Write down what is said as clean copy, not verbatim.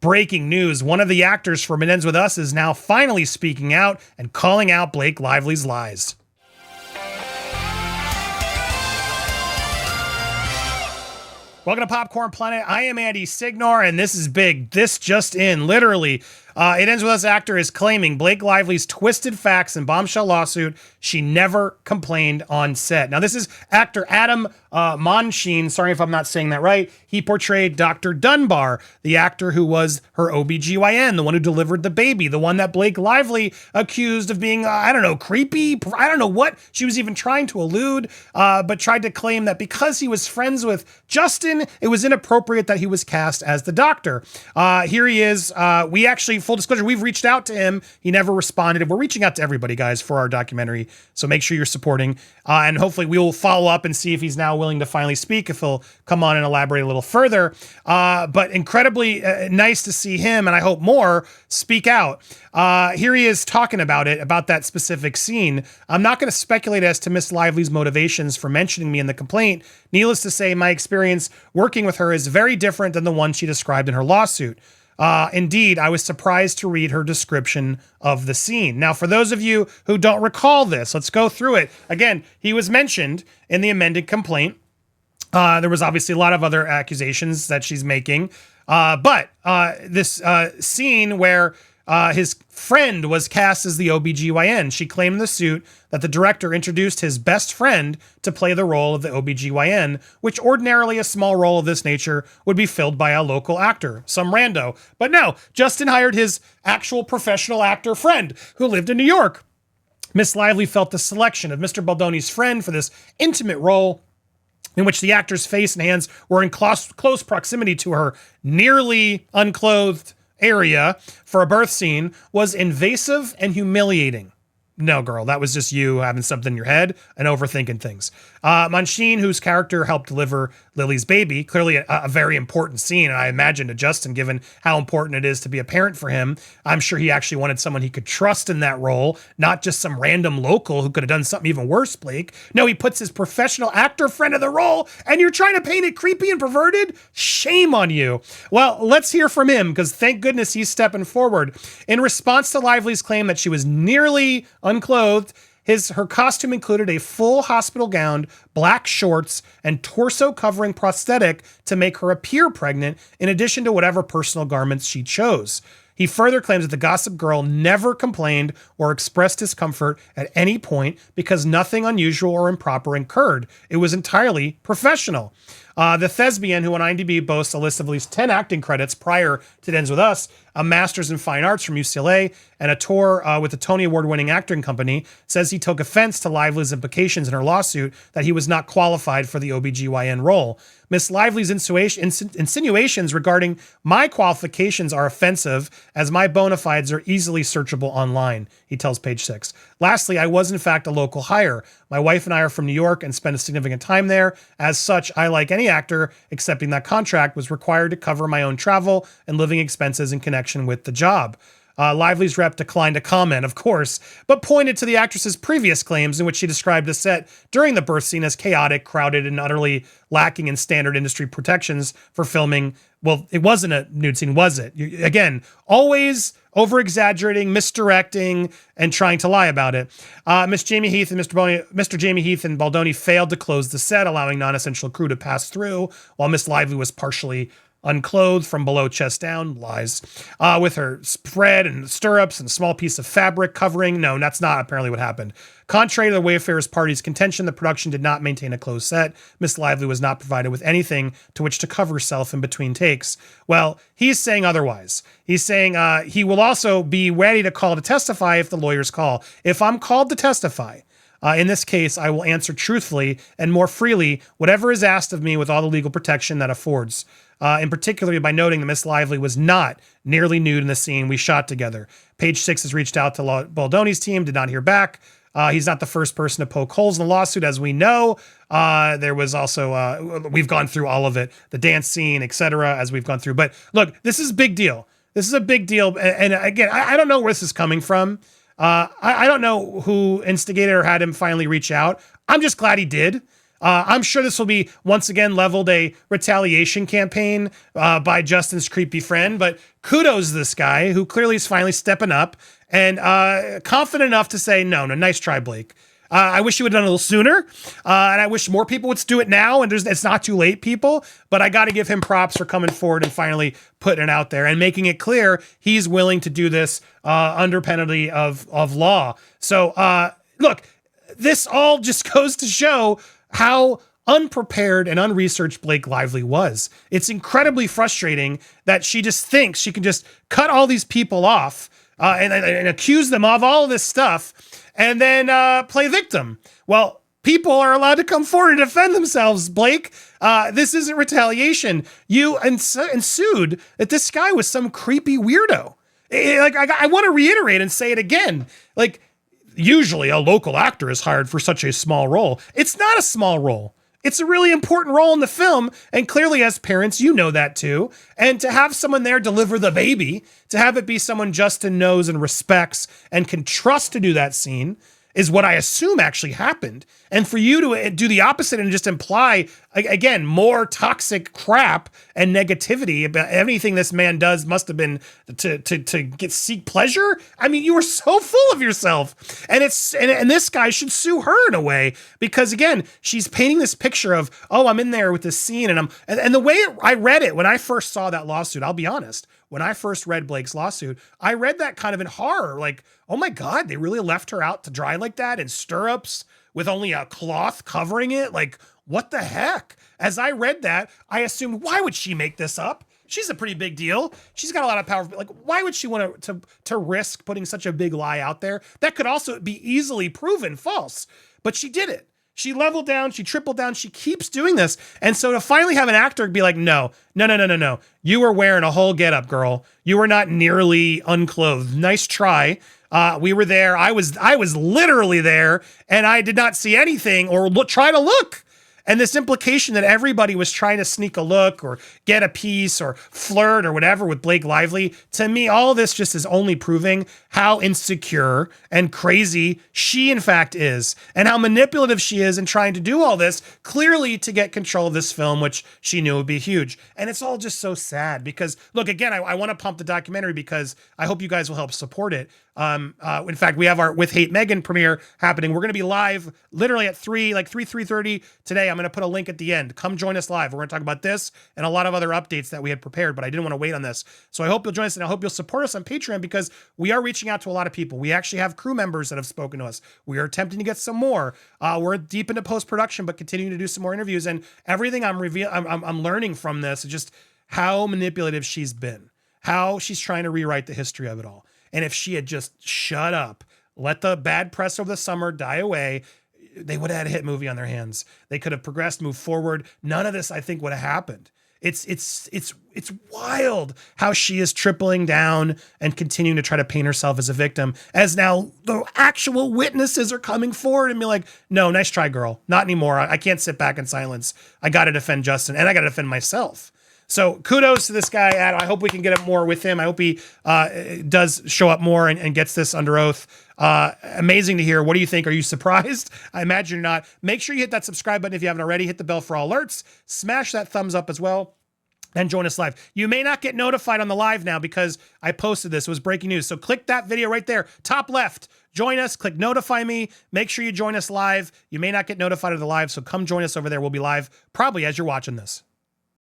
Breaking news. One of the actors from It Ends With Us is now finally speaking out and calling out Blake Lively's lies. Welcome to Popcorn Planet. I am Andy Signore, and this is big. This just in, literally. It Ends With Us actor is claiming Blake Lively's twisted facts and bombshell lawsuit. She never complained on set. Now, this is actor Adam Monsheen. Sorry if I'm not saying that right. He portrayed Dr. Dunbar, the actor who was her OBGYN, the one who delivered the baby, the one that Blake Lively accused of being, creepy. I don't know what she was even trying to allude, but tried to claim that because he was friends with Justin, it was inappropriate that he was cast as the doctor. Here he is. We actually, full disclosure, we've reached out to him. He never responded. We're reaching out to everybody, guys, for our documentary. So make sure you're supporting. And hopefully we will follow up and see if he's now willing to finally speak, if he'll come on and elaborate a little further. But incredibly nice to see him, and I hope more, speak out. Here he is talking about it, about that specific scene. I'm not going to speculate as to Miss Lively's motivations for mentioning me in the complaint. Needless to say, my experience working with her is very different than the one she described in her lawsuit. Indeed, I was surprised to read her description of the scene. Now, for those of you who don't recall this, let's go through it. Again, he was mentioned in the amended complaint. There was obviously a lot of other accusations that she's making. But this scene where his friend was cast as the OBGYN. She claimed in the suit that the director introduced his best friend to play the role of the OBGYN, which ordinarily a small role of this nature would be filled by a local actor, some rando. But no, Justin hired his actual professional actor friend who lived in New York. Miss Lively felt the selection of Mr. Baldoni's friend for this intimate role, in which the actor's face and hands were in close proximity to her nearly unclothed area for a birth scene, was invasive and humiliating. No, girl, that was just you having something in your head and overthinking things. Monsheen, whose character helped deliver Lily's baby, clearly a very important scene, and I imagine to Justin, given how important it is to be a parent for him, I'm sure he actually wanted someone he could trust in that role, not just some random local who could have done something even worse, Blake. No, he puts his professional actor friend in the role, and you're trying to paint it creepy and perverted? Shame on you. Well, let's hear from him, because thank goodness he's stepping forward. In response to Lively's claim that she was nearly unclothed, her costume included a full hospital gown, black shorts, and torso-covering prosthetic to make her appear pregnant, in addition to whatever personal garments she chose. He further claims that the Gossip Girl never complained or expressed discomfort at any point because nothing unusual or improper occurred. It was entirely professional. The thespian, who on IMDb boasts a list of at least 10 acting credits prior to It Ends With Us, a master's in fine arts from UCLA, and a tour with the Tony Award-winning acting company, says he took offense to Lively's implications in her lawsuit that he was not qualified for the OBGYN role. Miss Lively's insinuations regarding my qualifications are offensive, as my bona fides are easily searchable online, he tells Page 6. Lastly, I was in fact a local hire. My wife and I are from New York and spent a significant time there. As such, I, like any actor accepting that contract, was required to cover my own travel and living expenses in connection with the job. Lively's rep declined to comment, of course, but pointed to the actress's previous claims in which she described the set during the birth scene as chaotic, crowded, and utterly lacking in standard industry protections for filming. Well, it wasn't a nude scene, was it? Again, always over-exaggerating, misdirecting, and trying to lie about it. Mr. Jamie Heath and Baldoni failed to close the set, allowing non-essential crew to pass through, while Miss Lively was partially unclothed from below chest down, lies, with her spread and stirrups and a small piece of fabric covering. No, that's not apparently what happened. Contrary to the Wayfarers party's contention, the production did not maintain a closed set. Miss Lively was not provided with anything to which to cover herself in between takes. Well, he's saying otherwise. He's saying he will also be ready to call to testify if the lawyers call. If I'm called to testify, in this case, I will answer truthfully and more freely whatever is asked of me with all the legal protection that affords. In particular, by noting that Miss Lively was not nearly nude in the scene we shot together. Page 6 has reached out to Baldoni's team, did not hear back. He's not the first person to poke holes in the lawsuit, as we know. There was also, we've gone through all of it, the dance scene, etc., as we've gone through. But look, this is a big deal. This is a big deal. And again, I don't know where this is coming from. I don't know who instigated or had him finally reach out. I'm just glad he did. I'm sure this will be once again leveled a retaliation campaign by Justin's creepy friend, but kudos to this guy who clearly is finally stepping up and confident enough to say, no, nice try, Blake. I wish you would have done it a little sooner, and I wish more people would do it now, and it's not too late, people, but I got to give him props for coming forward and finally putting it out there and making it clear he's willing to do this under penalty of law. So, look, this all just goes to show how unprepared and unresearched Blake Lively was. It's incredibly frustrating that she just thinks she can just cut all these people off and accuse them of all this stuff and then play victim. Well, people are allowed to come forward and defend themselves, Blake. This isn't retaliation. You ensued that this guy was some creepy weirdo. I want to reiterate and say it again. Like, usually a local actor is hired for such a small role. It's not a small role. It's a really important role in the film, and clearly as parents, you know that too. And to have someone there deliver the baby, to have it be someone Justin knows and respects and can trust to do that scene is what I assume actually happened. And for you to do the opposite and just imply, again, more toxic crap and negativity about anything this man does must have been to seek pleasure. I mean, you were so full of yourself. And and this guy should sue her in a way, because again, she's painting this picture of, oh, I'm in there with this scene, and the way I read it when I first saw that lawsuit, I'll be honest, when I first read Blake's lawsuit, I read that kind of in horror, like, oh my God, they really left her out to dry like that in stirrups with only a cloth covering it? Like, what the heck? As I read that, I assumed, why would she make this up? She's a pretty big deal. She's got a lot of power. Like, why would she want to risk putting such a big lie out there? That could also be easily proven false, but she did it. She leveled down, she tripled down, she keeps doing this. And so to finally have an actor be like, no. You were wearing a whole getup, girl. You were not nearly unclothed. Nice try. We were there. I was literally there, and I did not see anything or try to look. And this implication that everybody was trying to sneak a look or get a piece or flirt or whatever with Blake Lively, to me, all this just is only proving how insecure and crazy she in fact is, and how manipulative she is in trying to do all this, clearly to get control of this film, which she knew would be huge. And it's all just so sad because, look, again, I want to pump the documentary because I hope you guys will help support it. In fact, we have our With Hate Meghan premiere happening. We're going to be live literally at 3:30 today. I'm going to put a link at the end. Come join us live. We're going to talk about this and a lot of other updates that we had prepared, but I didn't want to wait on this. So I hope you'll join us, and I hope you'll support us on Patreon, because we are reaching out to a lot of people. We actually have crew members that have spoken to us. We are attempting to get some more. We're deep into post-production, but continuing to do some more interviews, and everything I'm learning from this is just how manipulative she's been, how she's trying to rewrite the history of it all. And if she had just shut up, let the bad press over the summer die away, they would have had a hit movie on their hands. They could have progressed, moved forward. None of this, I think, would have happened. It's wild how she is tripling down and continuing to try to paint herself as a victim, as now the actual witnesses are coming forward and be like, no, nice try, girl. Not anymore. I can't sit back in silence. I got to defend Justin, and I got to defend myself. So kudos to this guy, Adam. I hope we can get up more with him. I hope he does show up more and gets this under oath. Amazing to hear. What do you think? Are you surprised? I imagine you're not. Make sure you hit that subscribe button if you haven't already. Hit the bell for all alerts. Smash that thumbs up as well. And join us live. You may not get notified on the live now because I posted this. It was breaking news. So click that video right there, top left. Join us. Click notify me. Make sure you join us live. You may not get notified of the live, so come join us over there. We'll be live probably as you're watching this.